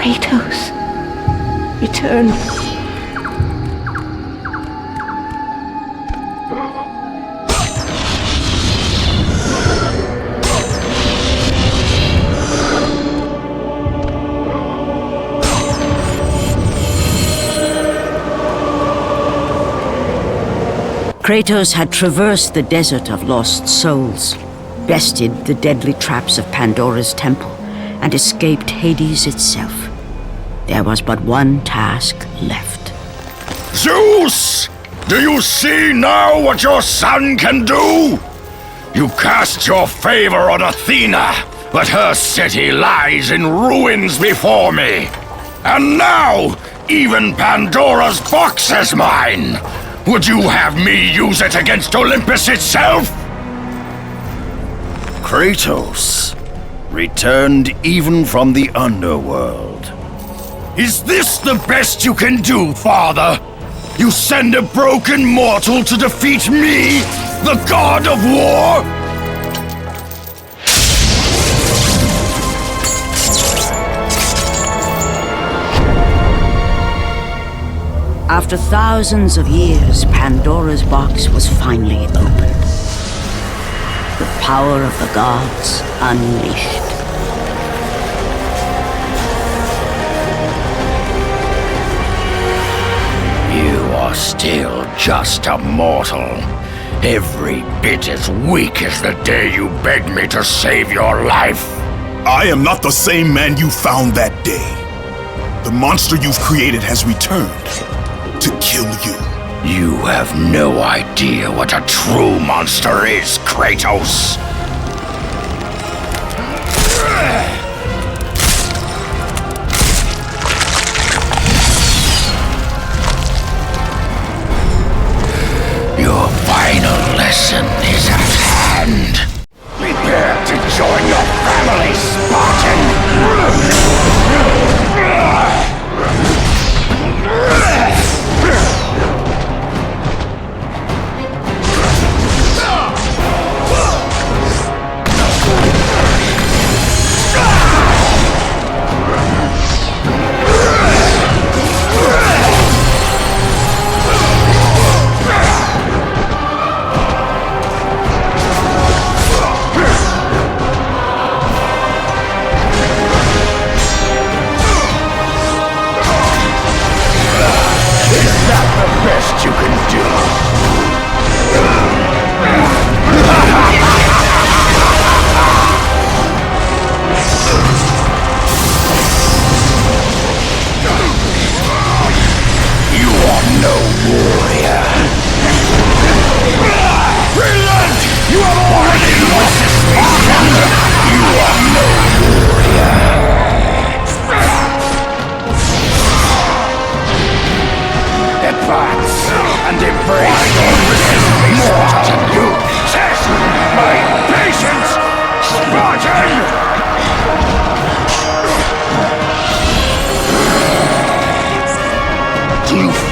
Kratos, return. Kratos had traversed the desert of lost souls, bested the deadly traps of Pandora's temple, and escaped Hades itself. There was but one task left. Zeus! Do you see now what your son can do? You cast your favor on Athena, but her city lies in ruins before me. And now, even Pandora's box is mine! Would you have me use it against Olympus itself? Kratos, returned even from the underworld. Is this the best you can do, Father? You send a broken mortal to defeat me, the god of war? After thousands of years, Pandora's box was finally opened. The power of the gods unleashed. You are still just a mortal. Every bit as weak as the day you begged me to save your life. I am not the same man you found that day. The monster you've created has returned to kill you. You have no idea what a true monster is, Kratos.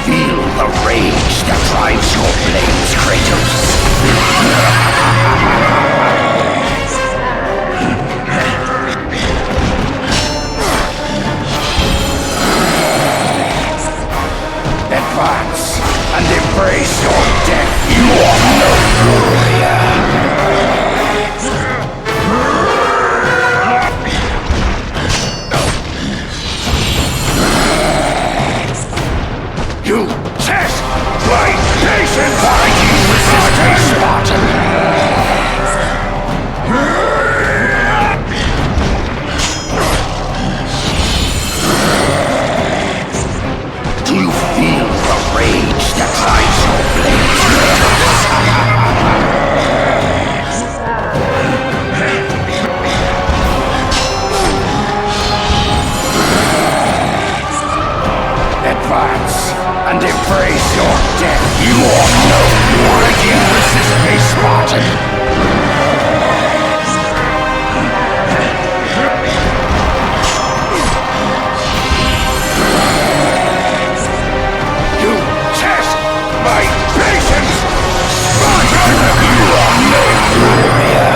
feel the rage that drives your blades, Kratos? Advance and embrace your death. You are no warrior. You test my patience! Why do you resist me, Spartan? Do you feel the rage that drives your blades? Advance and embrace your death. You are no warrior. Resist me, Spartan. You test my patience, Spartan. You are no warrior.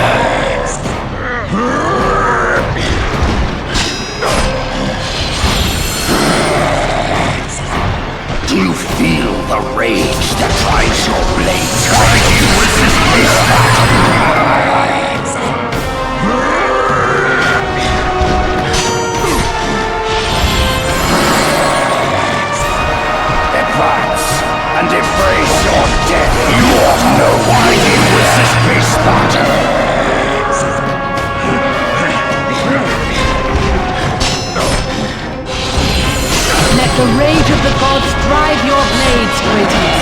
Do you feel the rage that drives your blades? Why do you resist me, Spartan? Advance and embrace your death. You are no why do you resist me, Spartan? Let the rage of the gods drive your blades, Kratos.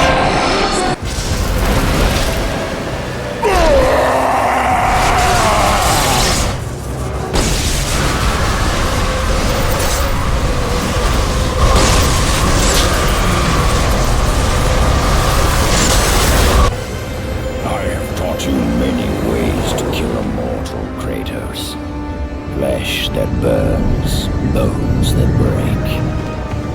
I have taught you many ways to kill a mortal, Kratos. Flesh that burns, bones that break.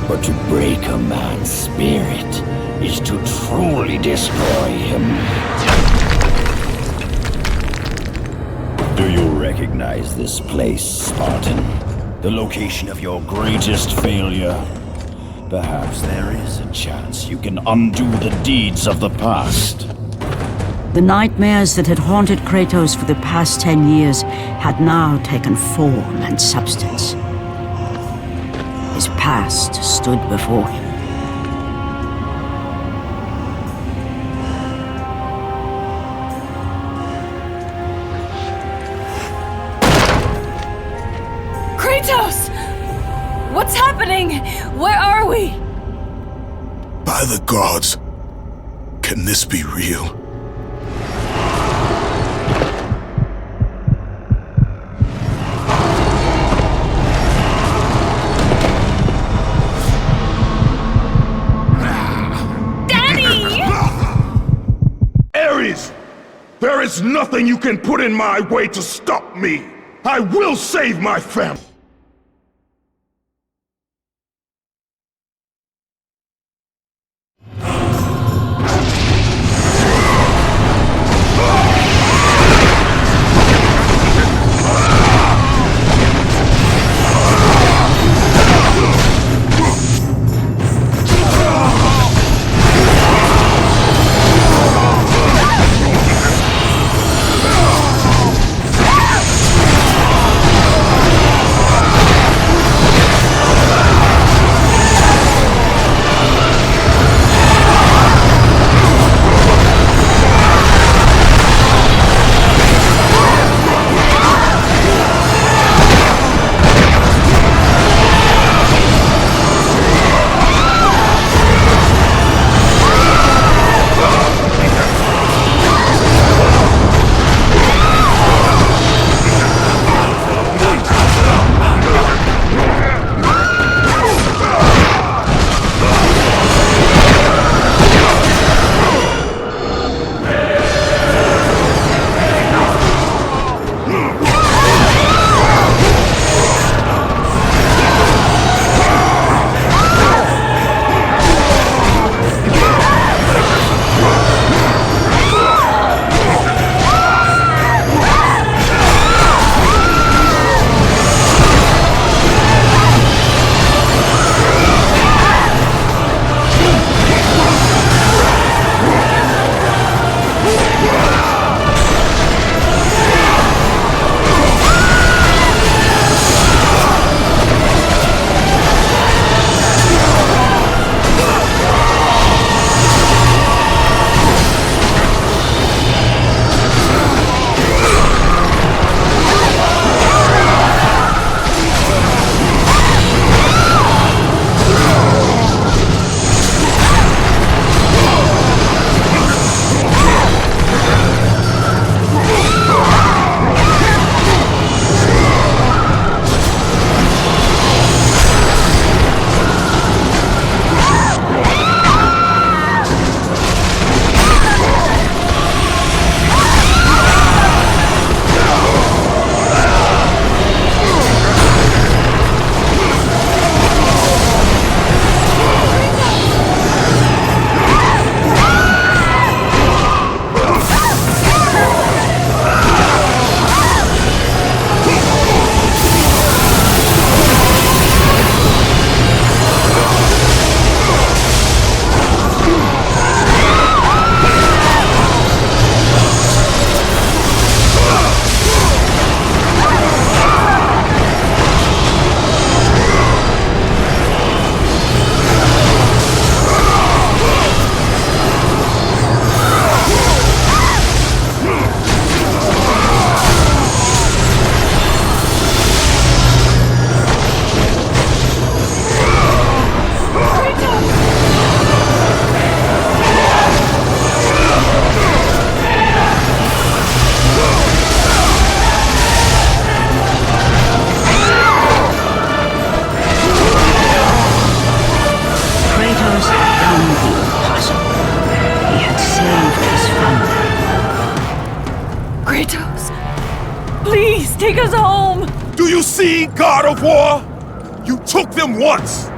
But to break a man's spirit is to truly destroy him. Do you recognize this place, Spartan? The location of your greatest failure? Perhaps there is a chance you can undo the deeds of the past. The nightmares that had haunted Kratos for the past 10 years had now taken form and substance. His past stood before him. Kratos! What's happening? Where are we? By the gods, can this be real? There is nothing you can put in my way to stop me! I will save my family! See, God of War? You took them once,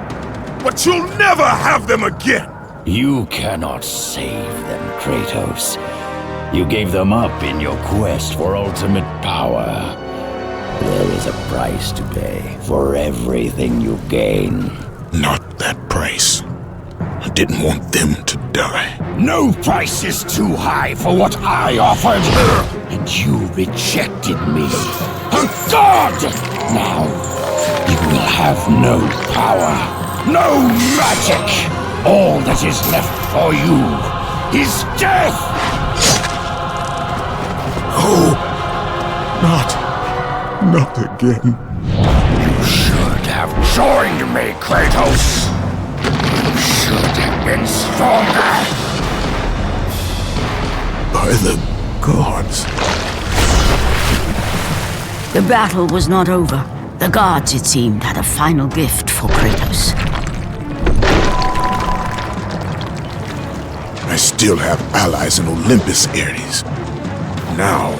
but you'll never have them again! You cannot save them, Kratos. You gave them up in your quest for ultimate power. There is a price to pay for everything you gain. Not that price. I didn't want them to die. No price is too high for what I offered, and you rejected me. A god! Now, you will have no power, no magic. All that is left for you is death! Oh, not again. You should have joined me, Kratos. You should have been stronger. By the gods. The battle was not over. The gods, it seemed, had a final gift for Kratos. I still have allies in Olympus, Ares. Now,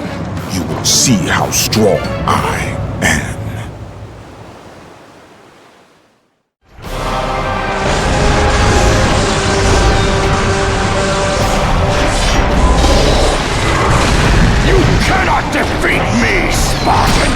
you will see how strong I am. You cannot defeat me, Spartan!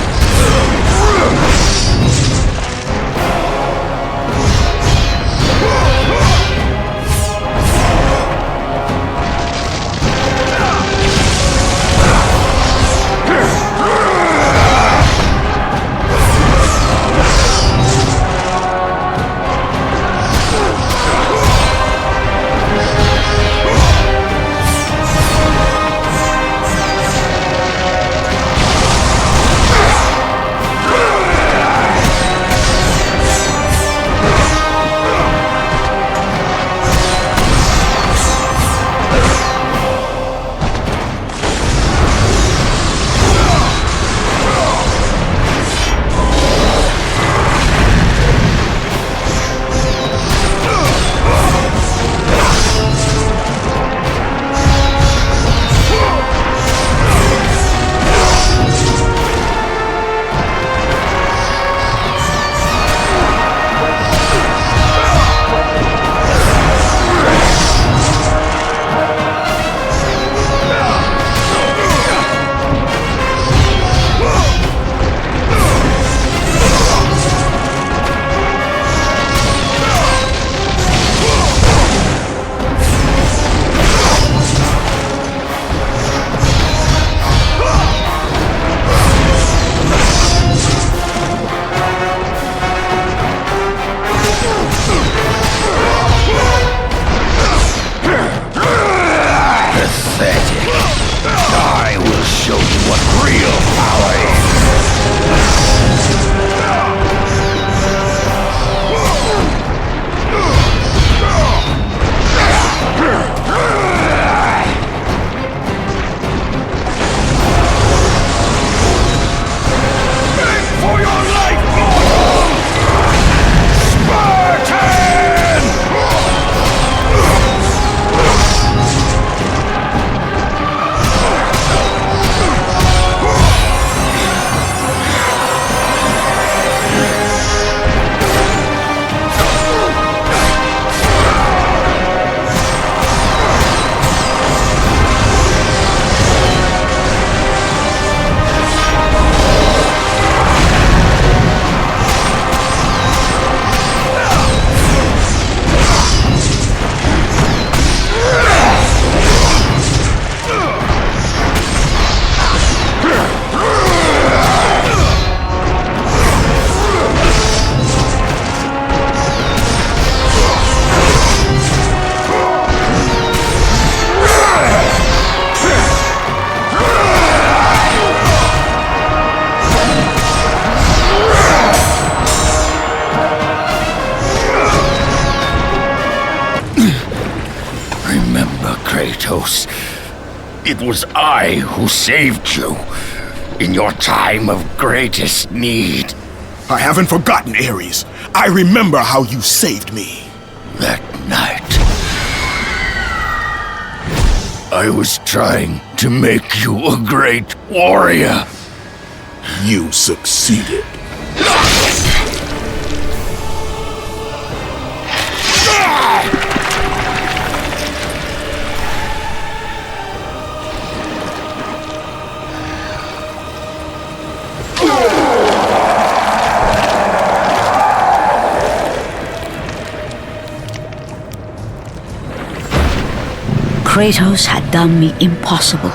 Kratos. It was I who saved you in your time of greatest need. I haven't forgotten, Ares. I remember how you saved me. That night, I was trying to make you a great warrior. You succeeded. Kratos had done the impossible.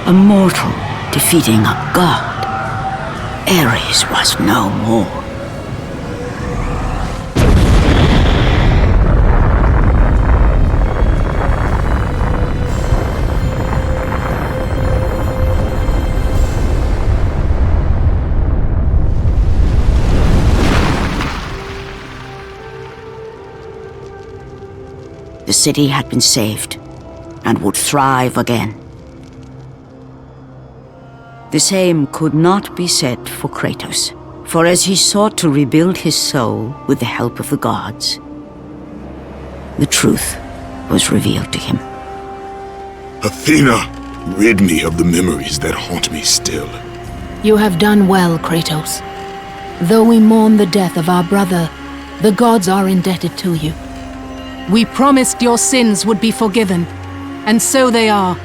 A mortal defeating a god. Ares was no more. The city had been saved and would thrive again. The same could not be said for Kratos, for as he sought to rebuild his soul with the help of the gods, the truth was revealed to him. Athena, rid me of the memories that haunt me still. You have done well, Kratos. Though we mourn the death of our brother, the gods are indebted to you. We promised your sins would be forgiven, and so they are.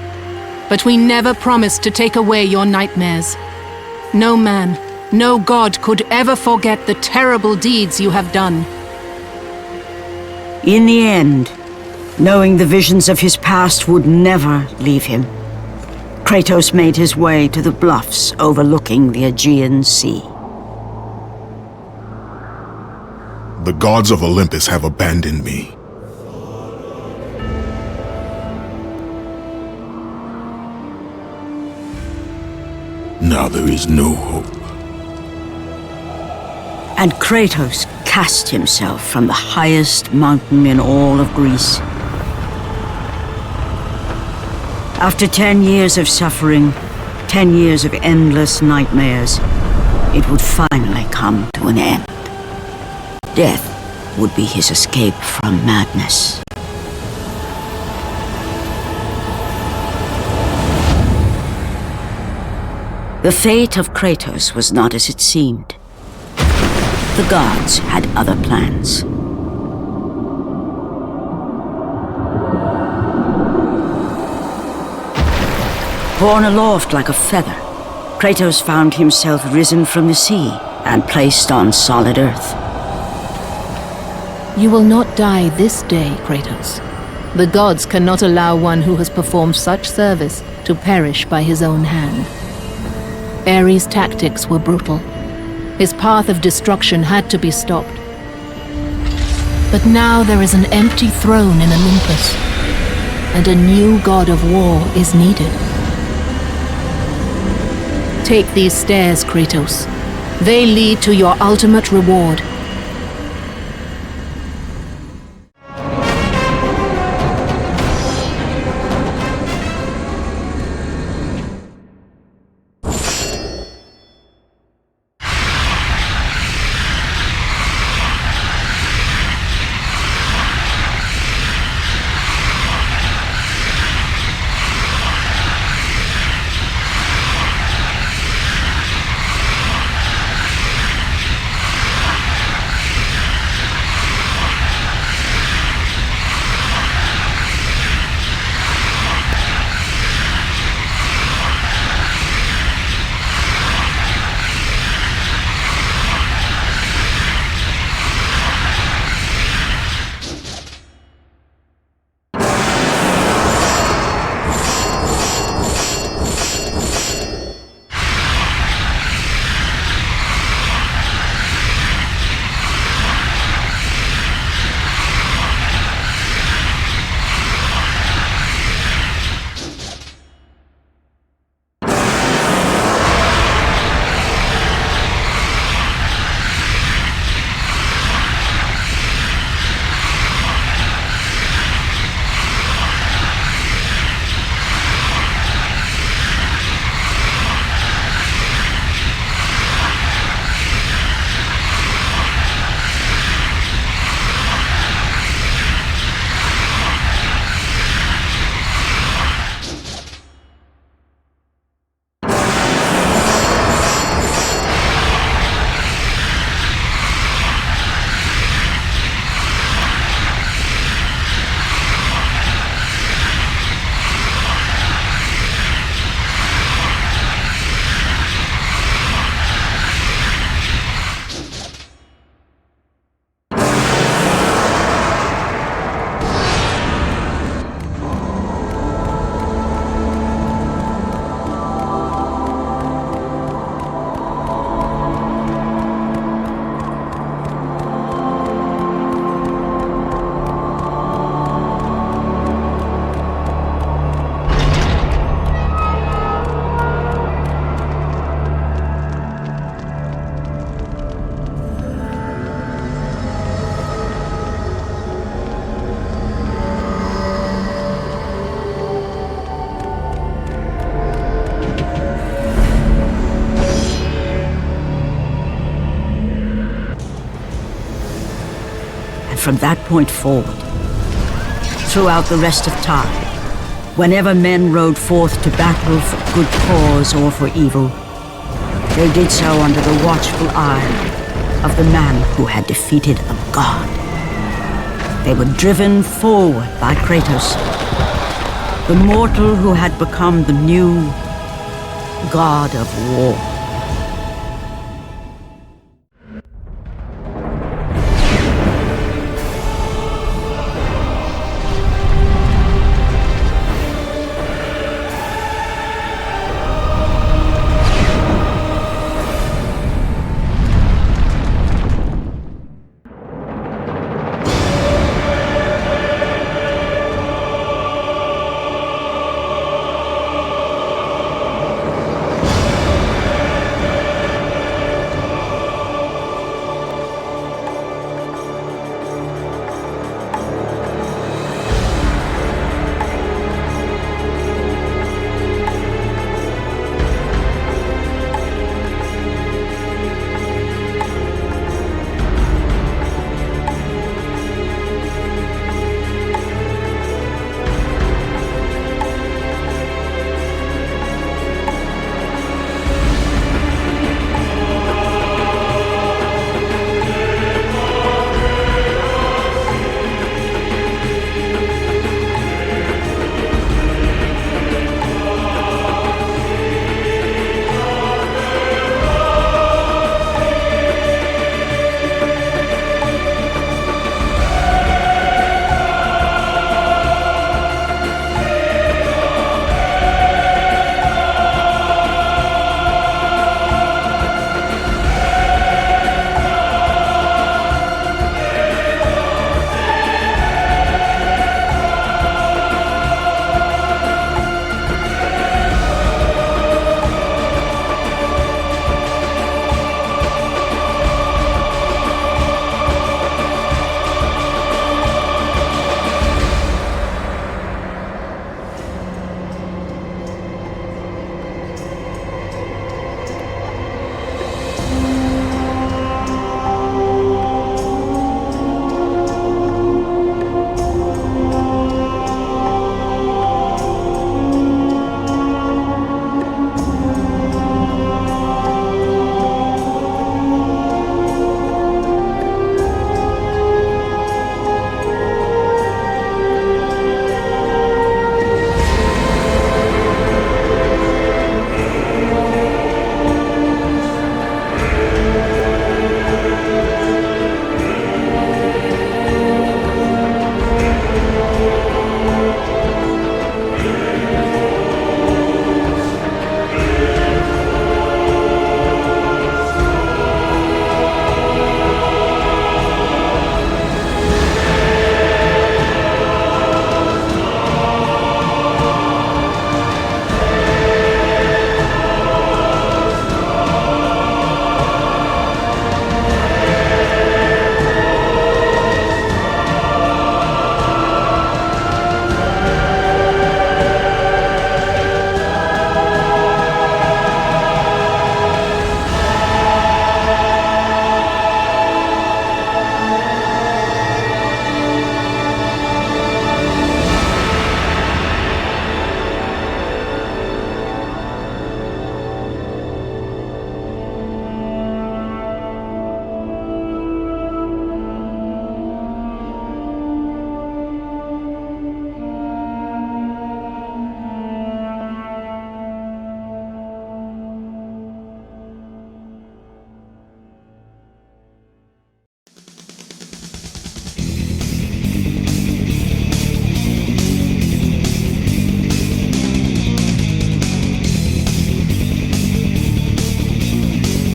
But we never promised to take away your nightmares. No man, no god could ever forget the terrible deeds you have done. In the end, knowing the visions of his past would never leave him, Kratos made his way to the bluffs overlooking the Aegean Sea. The gods of Olympus have abandoned me. Now there is no hope. And Kratos cast himself from the highest mountain in all of Greece. After 10 years of suffering, 10 years of endless nightmares, it would finally come to an end. Death would be his escape from madness. The fate of Kratos was not as it seemed. The gods had other plans. Borne aloft like a feather, Kratos found himself risen from the sea and placed on solid earth. You will not die this day, Kratos. The gods cannot allow one who has performed such service to perish by his own hand. Ares' tactics were brutal. His path of destruction had to be stopped. But now there is an empty throne in Olympus, and a new god of war is needed. Take these stairs, Kratos. They lead to your ultimate reward. And from that point forward, throughout the rest of time, whenever men rode forth to battle for good cause or for evil, they did so under the watchful eye of the man who had defeated a god. They were driven forward by Kratos, the mortal who had become the new god of war.